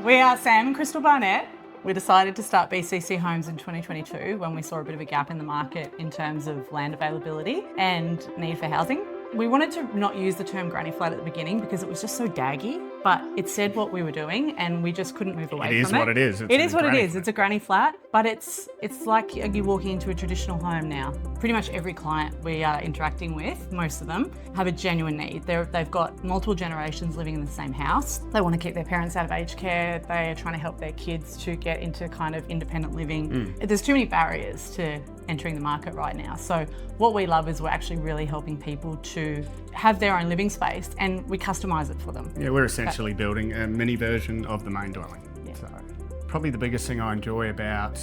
We are Sam and Crystal Barnett. We decided to start BCC Homes in 2022 when we saw a bit of a gap in the market in terms of land availability and need for housing. We wanted to not use the term granny flat at the beginning because it was just so daggy, but it said what we were doing and we just couldn't move away from it. It is what it is. It is what it is. It's a granny flat, but it's like you're walking into a traditional home now. Pretty much every client we are interacting with, most of them, have a genuine need. They've got multiple generations living in the same house. They want to keep their parents out of aged care. They are trying to help their kids to get into kind of independent living. There's too many barriers to entering the market right now. So what we love is we're actually really helping people to have their own living space and we customise it for them. Yeah, we're essentially building a mini version of the main dwelling. Yeah. So probably the biggest thing I enjoy about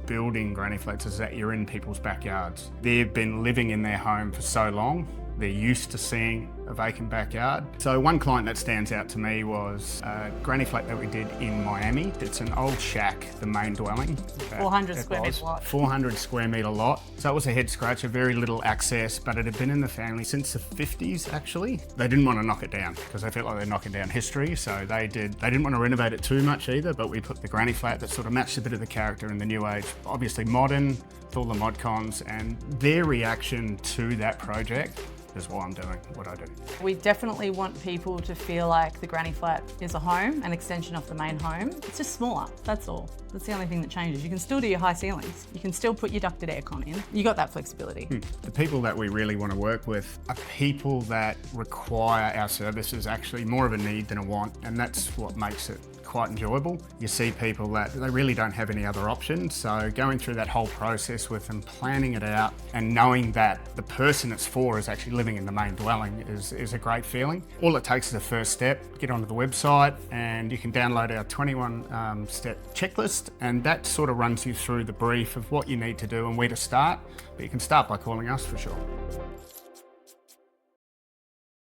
building granny flats is that you're in people's backyards. They've been living in their home for so long, they're used to seeing a vacant backyard. So one client that stands out to me was a granny flat that we did in Miami. It's an old shack, the main dwelling. 400 square metre lot. 400 square metre lot. So it was a head scratcher, very little access, but it had been in the family since the 50s actually. They didn't want to knock it down because they felt like they're knocking down history. So they didn't want to renovate it too much either, but we put the granny flat that sort of matched a bit of the character in the new age. Obviously modern, with all the mod cons, and their reaction to that project is why I'm doing what I do. We definitely want people to feel like the granny flat is a home, an extension of the main home. It's just smaller, that's all. That's the only thing that changes. You can still do your high ceilings. You can still put your ducted aircon in. You got that flexibility. The people that we really want to work with are people that require our services, actually more of a need than a want, and that's what makes it quite enjoyable. You see people that they really don't have any other options, so going through that whole process with them, planning it out and knowing that the person it's for is actually living in the main dwelling is a great feeling. All it takes is the first step, get onto the website and you can download our 21 step checklist, and that sort of runs you through the brief of what you need to do and where to start, but you can start by calling us for sure.